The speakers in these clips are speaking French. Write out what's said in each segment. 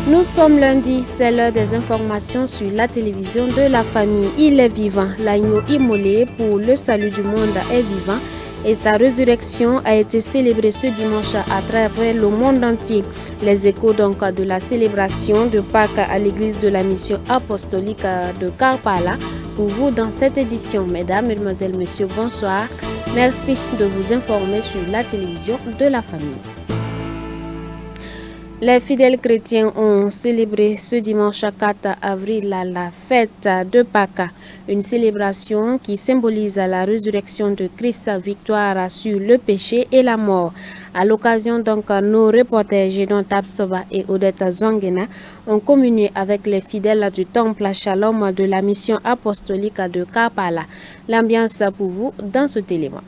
Nous sommes lundi, c'est l'heure des informations sur la télévision de la famille. Il est vivant, l'agneau immolé pour le salut du monde est vivant et sa résurrection a été célébrée ce dimanche à travers le monde entier. Les échos donc de la célébration de Pâques à l'église de la mission apostolique de Karpala pour vous dans cette édition. Mesdames, Mesdemoiselles, Messieurs, bonsoir. Merci de vous informer sur la télévision de la famille. Les fidèles chrétiens ont célébré ce dimanche 4 avril la fête de Pâques, une célébration qui symbolise la résurrection de Christ, victoire sur le péché et la mort. À l'occasion donc, nos reporters Gédon Tapsova et Odette Zongena ont communié avec les fidèles du temple Shalom de la mission apostolique de Karpala. L'ambiance pour vous dans ce télémoin.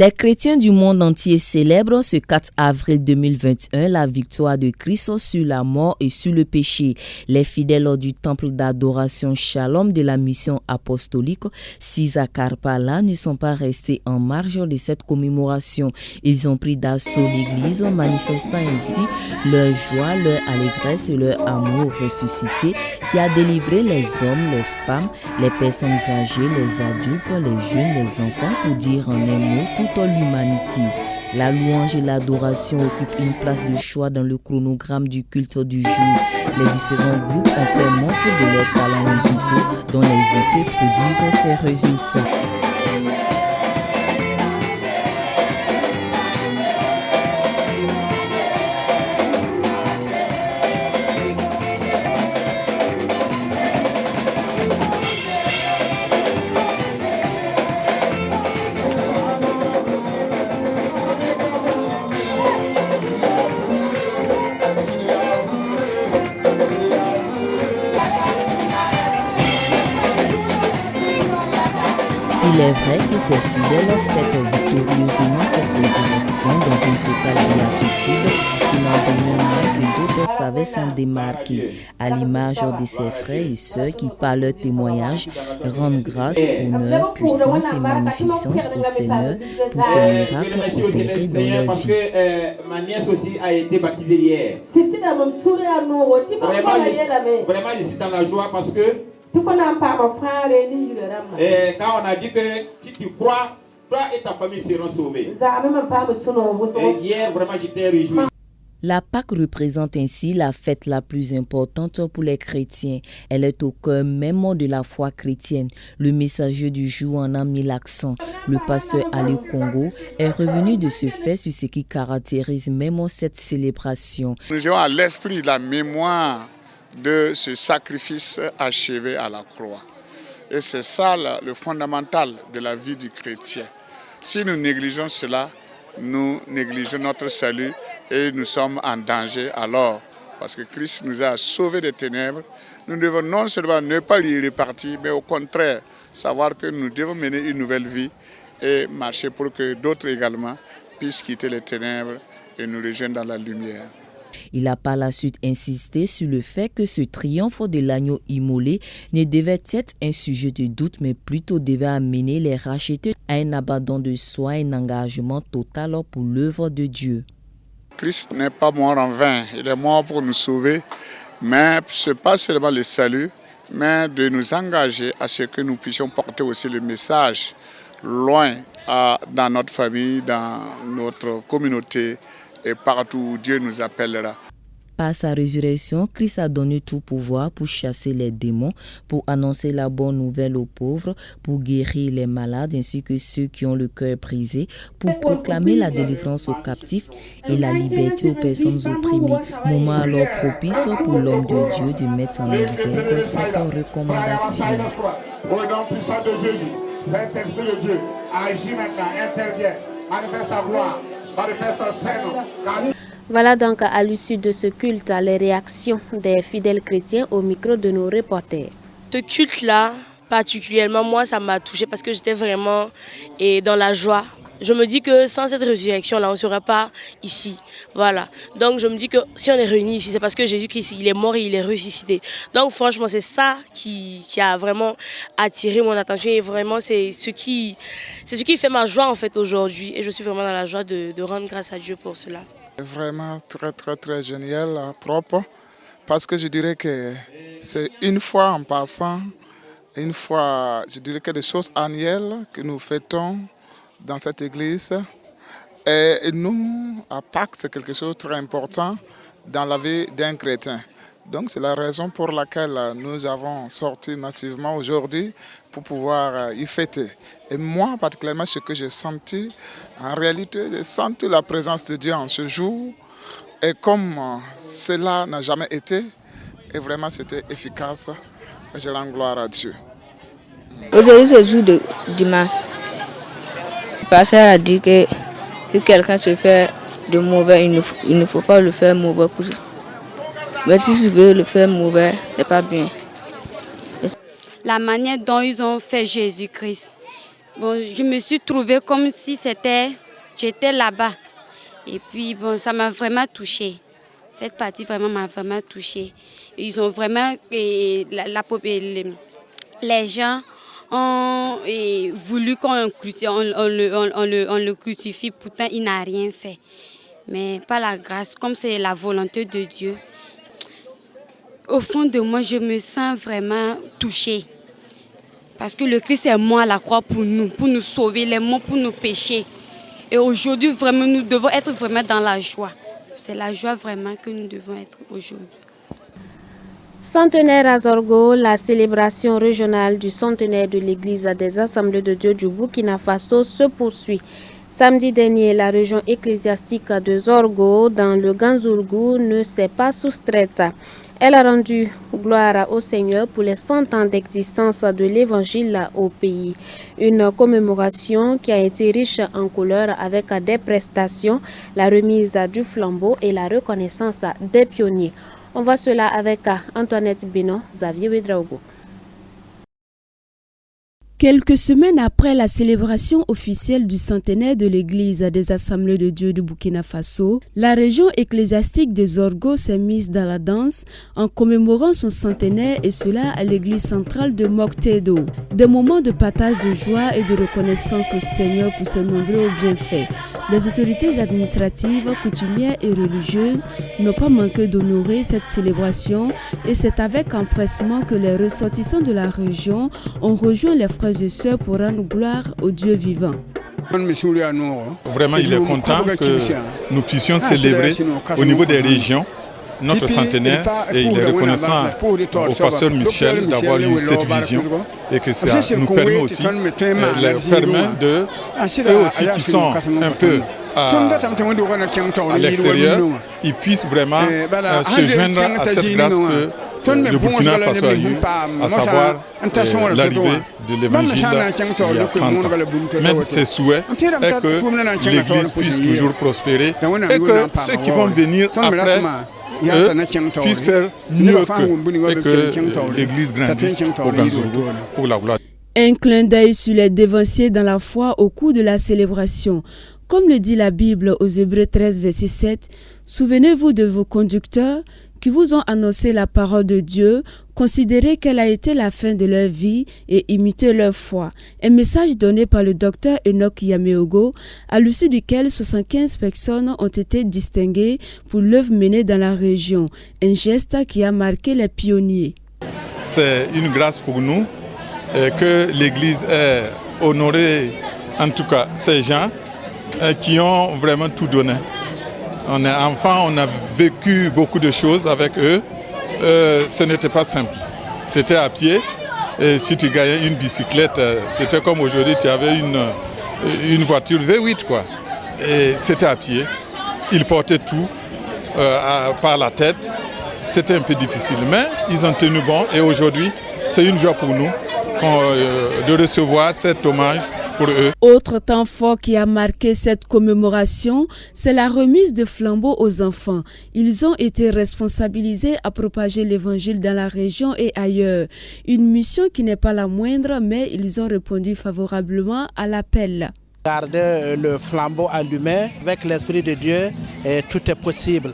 Les chrétiens du monde entier célèbrent ce 4 avril 2021 la victoire de Christ sur la mort et sur le péché. Les fidèles du temple d'adoration Shalom de la mission apostolique Sisa Karpala ne sont pas restés en marge de cette commémoration. Ils ont pris d'assaut l'église, manifestant ainsi leur joie, leur allégresse et leur amour ressuscité qui a délivré les hommes, les femmes, les personnes âgées, les adultes, les jeunes, les enfants, pour dire en un mot toute l'humanité. La louange et l'adoration occupent une place de choix dans le chronogramme du culte du jour. Les différents groupes ont fait montre de leurs talents musicaux dont les effets produisent ces résultats. S'il est vrai que ces fidèles fêtent victorieusement cette résurrection dans une totale béatitude, il en demeure moins que d'autres savaient s'en démarquer, à l'image de ses frères et sœurs qui, par leur témoignage, rendent grâce, honneur, puissance et magnificence au Seigneur pour ses miracles opérés dans leur vie. Ma nièce aussi a été baptisée hier. Vraiment, je suis dans la joie parce que quand on a dit que si tu crois, toi et ta famille seront sauvés. Et hier, vraiment, j'étais réjoui. La Pâque représente ainsi la fête la plus importante pour les chrétiens. Elle est au cœur même de la foi chrétienne. Le messager du jour en a mis l'accent. Le pasteur Ali Congo est revenu de ce fait sur ce qui caractérise même cette célébration. Nous avons à l'esprit la mémoire de ce sacrifice achevé à la croix. Et c'est ça le fondamental de la vie du chrétien. Si nous négligeons cela, nous négligeons notre salut et nous sommes en danger alors. Parce que Christ nous a sauvés des ténèbres. Nous devons non seulement ne pas y repartir, mais au contraire, savoir que nous devons mener une nouvelle vie et marcher pour que d'autres également puissent quitter les ténèbres et nous rejoindre dans la lumière. Il a par la suite insisté sur le fait que ce triomphe de l'agneau immolé ne devait être un sujet de doute, mais plutôt devait amener les rachetés à un abandon de soi, un engagement total pour l'œuvre de Dieu. Christ n'est pas mort en vain, il est mort pour nous sauver, mais ce n'est pas seulement le salut, mais de nous engager à ce que nous puissions porter aussi le message loin dans notre famille, dans notre communauté, et partout où Dieu nous appellera. Par sa résurrection, Christ a donné tout pouvoir pour chasser les démons, pour annoncer la bonne nouvelle aux pauvres, pour guérir les malades ainsi que ceux qui ont le cœur brisé, pour proclamer la délivrance aux captifs et la liberté aux personnes opprimées. Moment alors propice pour l'homme de Dieu de mettre en exergue cette recommandation. Au nom puissant de Jésus, Saint-Esprit de Dieu, agis maintenant, intervient, manifeste ta gloire, manifeste ton Saint-Nom. Voilà donc à l'issue de ce culte les réactions des fidèles chrétiens au micro de nos reporters. Ce culte-là, particulièrement, moi, ça m'a touchée parce que j'étais vraiment dans la joie je me dis que sans cette résurrection-là, on ne serait pas ici. Voilà. Donc je me dis que si on est réunis ici, c'est parce que Jésus-Christ, il est mort et il est ressuscité. Donc franchement, c'est ça qui a vraiment attiré mon attention et vraiment c'est ce qui fait ma joie en fait aujourd'hui. Et je suis vraiment dans la joie de rendre grâce à Dieu pour cela. Vraiment très très très génial, propre, parce que je dirais que c'est une fois en passant, une fois, je dirais que des choses annuelles que nous fêtons dans cette église. Et nous, à Pâques, c'est quelque chose de très important dans la vie d'un chrétien. Donc c'est la raison pour laquelle nous avons sorti massivement aujourd'hui pour pouvoir y fêter. Et moi, particulièrement, ce que j'ai senti, en réalité, j'ai senti la présence de Dieu en ce jour. Et comme cela n'a jamais été, et vraiment c'était efficace, je rends gloire à Dieu. Aujourd'hui, c'est le jour de dimanche. Le pasteur a dit que si quelqu'un se fait de mauvais, il ne faut pas le faire mauvais. Mais si tu veux le faire mauvais, c'est pas bien. La manière dont ils ont fait Jésus-Christ. Bon, je me suis trouvée comme si j'étais là-bas. Et puis, bon, ça m'a vraiment touchée. Cette partie vraiment m'a vraiment touchée. Ils ont vraiment, les gens ont voulu qu'on le crucifie, pourtant il n'a rien fait. Mais par la grâce, comme c'est la volonté de Dieu, au fond de moi, je me sens vraiment touchée. Parce que le Christ est mort à la croix pour nous sauver, les morts pour nos péchés. Et aujourd'hui, vraiment, nous devons être vraiment dans la joie. C'est la joie vraiment que nous devons être aujourd'hui. Centenaire à Zorgo, la célébration régionale du centenaire de l'Église des Assemblées de Dieu du Burkina Faso se poursuit. Samedi dernier, la région ecclésiastique de Zorgo, dans le Ganzourgou, ne s'est pas soustraite. Elle a rendu gloire au Seigneur pour les 100 ans d'existence de l'Évangile au pays. Une commémoration qui a été riche en couleurs avec des prestations, la remise du flambeau et la reconnaissance des pionniers. On voit cela avec Antoinette Bénon, Xavier Ouedraogo. Quelques semaines après la célébration officielle du centenaire de l'Église des Assemblées de Dieu du Burkina Faso, la région ecclésiastique de Zorgo s'est mise dans la danse en commémorant son centenaire et cela à l'église centrale de Moktedo. Des moments de partage de joie et de reconnaissance au Seigneur pour ses nombreux bienfaits. Les autorités administratives, coutumières et religieuses n'ont pas manqué d'honorer cette célébration et c'est avec empressement que les ressortissants de la région ont rejoint les frères et sœurs pour rendre gloire au Dieu vivant. Vraiment, il est content que nous puissions célébrer au niveau des régions notre centenaire et il est reconnaissant au pasteur Michel d'avoir eu cette vision et que ça nous permet aussi, eux aussi qui sont un peu à l'extérieur, ils puissent vraiment se joindre à cette grâce que le Burkina Faso a eu, à savoir l'arrivée de l'évangile il y a 100 ans. Même ses souhaits est que l'Église puisse toujours prospérer et que ceux qui vont venir après puissent faire mieux et que l'Église grandisse au Ganzourgou pour la gloire. Un clin d'œil sur les dévanciers dans la foi au cours de la célébration. Comme le dit la Bible aux Hébreux 13, verset 7, « Souvenez-vous de vos conducteurs qui vous ont annoncé la parole de Dieu, considérez quelle a été la fin de leur vie et imitez leur foi. » Un message donné par le docteur Enoch Yameogo, à l'issue duquel 75 personnes ont été distinguées pour l'œuvre menée dans la région, un geste qui a marqué les pionniers. C'est une grâce pour nous que l'Église ait honoré, en tout cas, ces gens qui ont vraiment tout donné. On est enfant, on a vécu beaucoup de choses avec eux. Ce n'était pas simple. C'était à pied. Et si tu gagnais une bicyclette, c'était comme aujourd'hui, tu avais une voiture V8, quoi. Et c'était à pied. Ils portaient tout par la tête. C'était un peu difficile. Mais ils ont tenu bon. Et aujourd'hui, c'est une joie pour nous de recevoir cet hommage. Autre temps fort qui a marqué cette commémoration, c'est la remise de flambeaux aux enfants. Ils ont été responsabilisés à propager l'évangile dans la région et ailleurs. Une mission qui n'est pas la moindre, mais ils ont répondu favorablement à l'appel. Garder le flambeau allumé avec l'Esprit de Dieu, et tout est possible.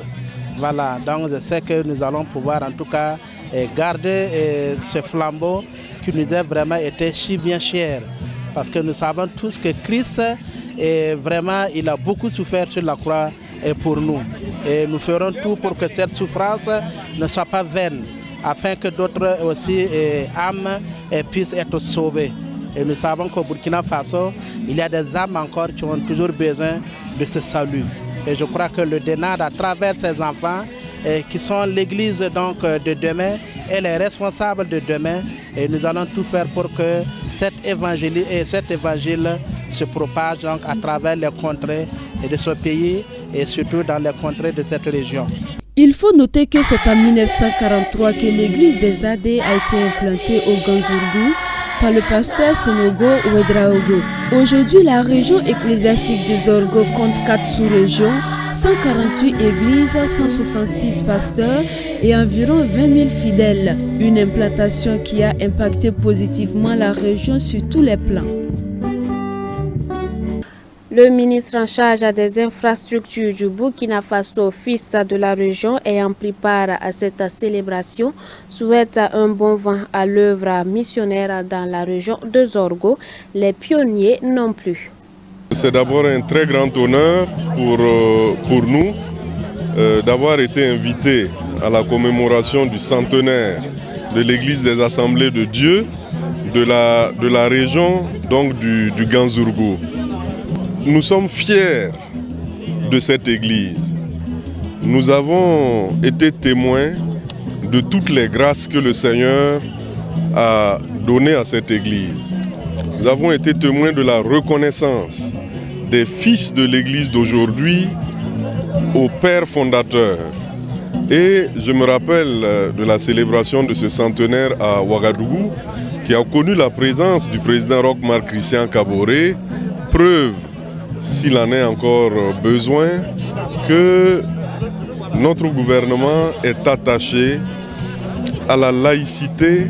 Voilà, donc je sais que nous allons pouvoir en tout cas garder ce flambeau qui nous a vraiment été si bien cher. Parce que nous savons tous que Christ, vraiment, il a beaucoup souffert sur la croix pour nous. Et nous ferons tout pour que cette souffrance ne soit pas vaine, afin que d'autres aussi âmes puissent être sauvées. Et nous savons qu'au Burkina Faso, il y a des âmes encore qui ont toujours besoin de ce salut. Et je crois que le DENAD, à travers ces enfants, qui sont l'église donc de demain et les responsables de demain, et nous allons tout faire pour que cet évangile se propage donc à travers les contrées de ce pays et surtout dans les contrées de cette région. Il faut noter que c'est en 1943 que l'église des AD a été implantée au Ganzourgou par le pasteur Senogo Ouedraogo. Aujourd'hui, la région ecclésiastique des Orgo compte 4 sous-régions, 148 églises, 166 pasteurs et environ 20 000 fidèles. Une implantation qui a impacté positivement la région sur tous les plans. Le ministre en charge des infrastructures du Burkina Faso, fils de la région ayant pris part à cette célébration, souhaite un bon vent à l'œuvre missionnaire dans la région de Zorgo. Les pionniers non plus. C'est d'abord un très grand honneur pour nous d'avoir été invités à la commémoration du centenaire de l'église des Assemblées de Dieu de la région donc du Ganzourgou. Nous sommes fiers de cette église. Nous avons été témoins de toutes les grâces que le Seigneur a données à cette église. Nous avons été témoins de la reconnaissance des fils de l'église d'aujourd'hui au Père fondateur. Et je me rappelle de la célébration de ce centenaire à Ouagadougou qui a connu la présence du président Roch-Marc Christian Kaboré, preuve s'il en est encore besoin, que notre gouvernement est attaché à la laïcité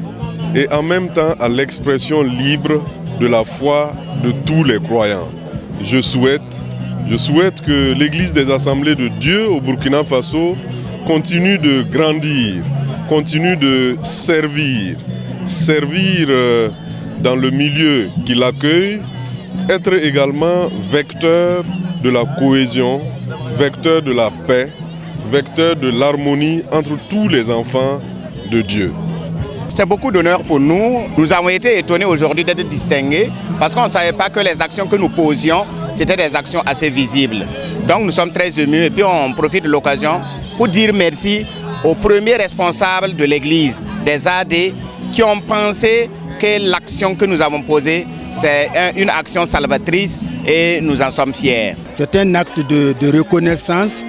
et en même temps à l'expression libre de la foi de tous les croyants. Je souhaite que l'Église des Assemblées de Dieu au Burkina Faso continue de grandir, continue de servir dans le milieu qui l'accueille, être également vecteur de la cohésion, vecteur de la paix, vecteur de l'harmonie entre tous les enfants de Dieu. C'est beaucoup d'honneur pour nous. Nous avons été étonnés aujourd'hui d'être distingués parce qu'on ne savait pas que les actions que nous posions, c'était des actions assez visibles. Donc nous sommes très émus et puis on profite de l'occasion pour dire merci aux premiers responsables de l'Église, des AD, qui ont pensé que l'action que nous avons posée, c'est une action salvatrice et nous en sommes fiers. C'est un acte de reconnaissance,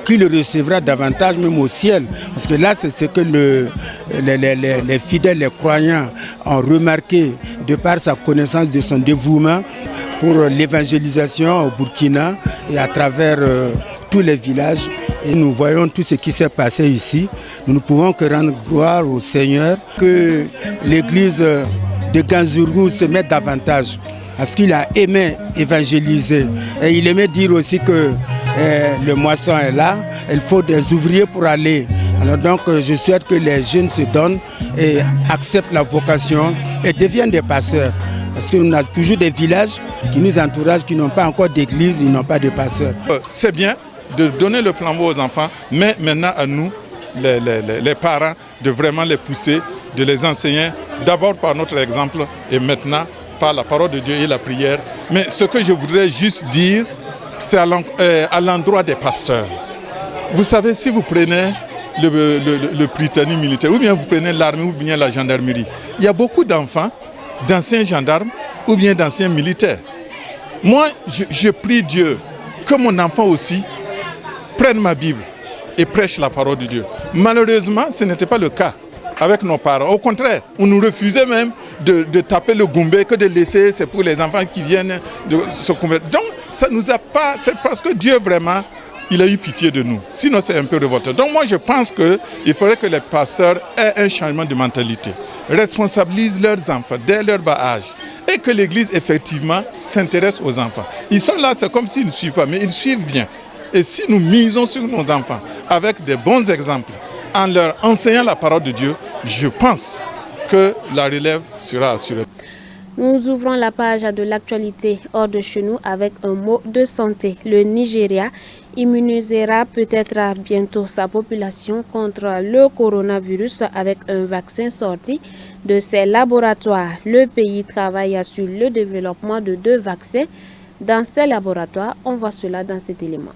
qui le recevra davantage même au ciel. Parce que là, c'est ce que les fidèles, les croyants ont remarqué de par sa connaissance de son dévouement pour l'évangélisation au Burkina et à travers tous les villages. Et nous voyons tout ce qui s'est passé ici. Nous ne pouvons que rendre gloire au Seigneur, que l'église de Ganzourgou se mette davantage. Parce qu'il a aimé évangéliser. Et il aimait dire aussi que le moisson est là, il faut des ouvriers pour aller. Alors donc je souhaite que les jeunes se donnent et acceptent la vocation et deviennent des pasteurs. Parce qu'on a toujours des villages qui nous entourent, qui n'ont pas encore d'église, ils n'ont pas de pasteurs. C'est bien de donner le flambeau aux enfants, mais maintenant à nous, les parents, de vraiment les pousser, de les enseigner, d'abord par notre exemple et maintenant par la parole de Dieu et la prière. Mais ce que je voudrais juste dire, c'est à l'endroit des pasteurs. Vous savez, si vous prenez le Britannique militaire, ou bien vous prenez l'armée, ou bien la gendarmerie, il y a beaucoup d'enfants, d'anciens gendarmes, ou bien d'anciens militaires. Moi, je prie Dieu que mon enfant aussi prenne ma Bible et prêche la parole de Dieu. Malheureusement, ce n'était pas le cas avec nos parents. Au contraire, on nous refusait même de taper le goumbé, que de laisser, c'est pour les enfants qui viennent de se convertir. Donc, ça nous a pas, c'est parce que Dieu vraiment, il a eu pitié de nous. Sinon, c'est un peu révoltant. Donc, moi, je pense qu'il faudrait que les pasteurs aient un changement de mentalité, responsabilisent leurs enfants dès leur bas âge et que l'Église, effectivement, s'intéresse aux enfants. Ils sont là, c'est comme s'ils ne suivent pas, mais ils suivent bien. Et si nous misons sur nos enfants avec des bons exemples, en leur enseignant la parole de Dieu, je pense que la relève sera assurée. Nous ouvrons la page de l'actualité hors de chez nous avec un mot de santé. Le Nigeria immunisera peut-être bientôt sa population contre le coronavirus avec un vaccin sorti de ses laboratoires. Le pays travaille sur le développement de 2 vaccins dans ses laboratoires. On voit cela dans cet élément.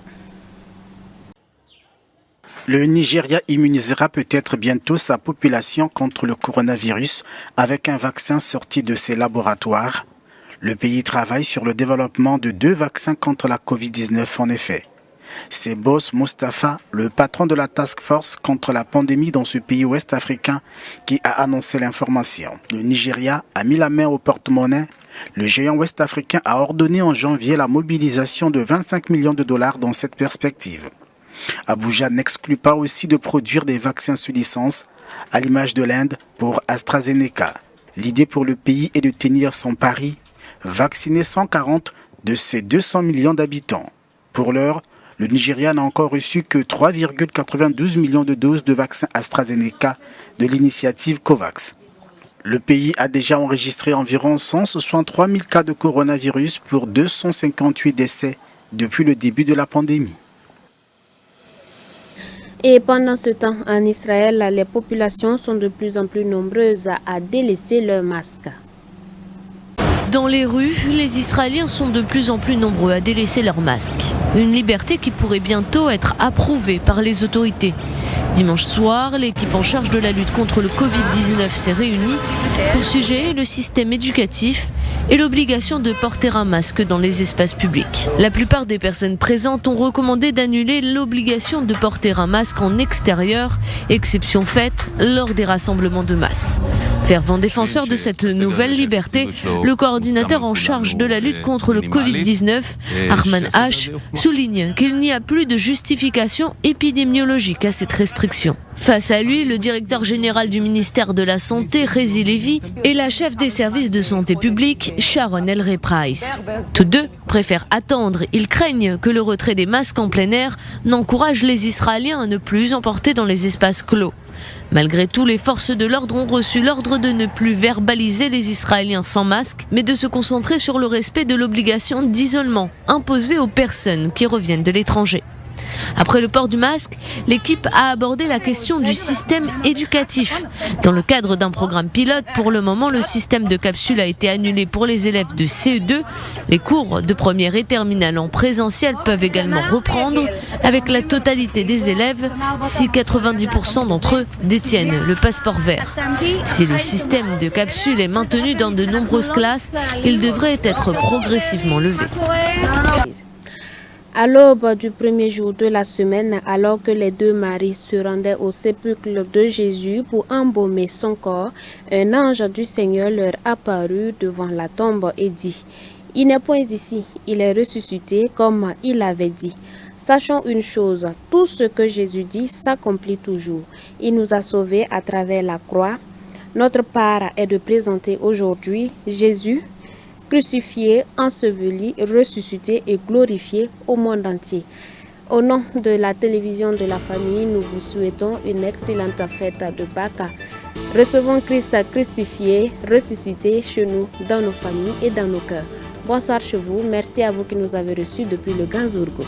Le Nigeria immunisera peut-être bientôt sa population contre le coronavirus avec un vaccin sorti de ses laboratoires. Le pays travaille sur le développement de 2 vaccins contre la Covid-19 en effet. C'est Boss Mustafa, le patron de la task force contre la pandémie dans ce pays ouest-africain, qui a annoncé l'information. Le Nigeria a mis la main au porte-monnaie. Le géant ouest-africain a ordonné en janvier la mobilisation de 25 millions de dollars dans cette perspective. Abuja n'exclut pas aussi de produire des vaccins sous licence, à l'image de l'Inde pour AstraZeneca. L'idée pour le pays est de tenir son pari, vacciner 140 de ses 200 millions d'habitants. Pour l'heure, le Nigeria n'a encore reçu que 3,92 millions de doses de vaccins AstraZeneca de l'initiative COVAX. Le pays a déjà enregistré environ 163 000 cas de coronavirus pour 258 décès depuis le début de la pandémie. Et pendant ce temps, en Israël, les populations sont de plus en plus nombreuses à délaisser leurs masques. Dans les rues, les Israéliens sont de plus en plus nombreux à délaisser leurs masques. Une liberté qui pourrait bientôt être approuvée par les autorités. Dimanche soir, l'équipe en charge de la lutte contre le Covid-19 s'est réunie pour sujet le système éducatif et l'obligation de porter un masque dans les espaces publics. La plupart des personnes présentes ont recommandé d'annuler l'obligation de porter un masque en extérieur, exception faite lors des rassemblements de masse. Fervent défenseur de cette nouvelle liberté, le coordinateur en charge de la lutte contre le Covid-19, Arman H, souligne qu'il n'y a plus de justification épidémiologique à cette restriction. Face à lui, le directeur général du ministère de la Santé, Rezi Lévy, et la chef des services de santé publique, Sharon El-Reprice. Tous deux préfèrent attendre. Ils craignent que le retrait des masques en plein air n'encourage les Israéliens à ne plus en porter dans les espaces clos. Malgré tout, les forces de l'ordre ont reçu l'ordre de ne plus verbaliser les Israéliens sans masque, mais de se concentrer sur le respect de l'obligation d'isolement imposée aux personnes qui reviennent de l'étranger. Après le port du masque, l'équipe a abordé la question du système éducatif. Dans le cadre d'un programme pilote, pour le moment, le système de capsule a été annulé pour les élèves de CE2. Les cours de première et terminale en présentiel peuvent également reprendre avec la totalité des élèves si 90% d'entre eux détiennent le passeport vert. Si le système de capsule est maintenu dans de nombreuses classes, il devrait être progressivement levé. À l'aube du premier jour de la semaine, alors que les 2 maris se rendaient au sépulcre de Jésus pour embaumer son corps, un ange du Seigneur leur apparut devant la tombe et dit « Il n'est point ici, il est ressuscité comme il avait dit. » Sachons une chose, tout ce que Jésus dit s'accomplit toujours. Il nous a sauvés à travers la croix. Notre part est de présenter aujourd'hui Jésus, crucifié, enseveli, ressuscité et glorifié au monde entier. Au nom de la télévision de la famille, nous vous souhaitons une excellente fête de Pâques. Recevons Christ crucifié, ressuscité chez nous, dans nos familles et dans nos cœurs. Bonsoir chez vous. Merci à vous qui nous avez reçus depuis le Ganzourgo.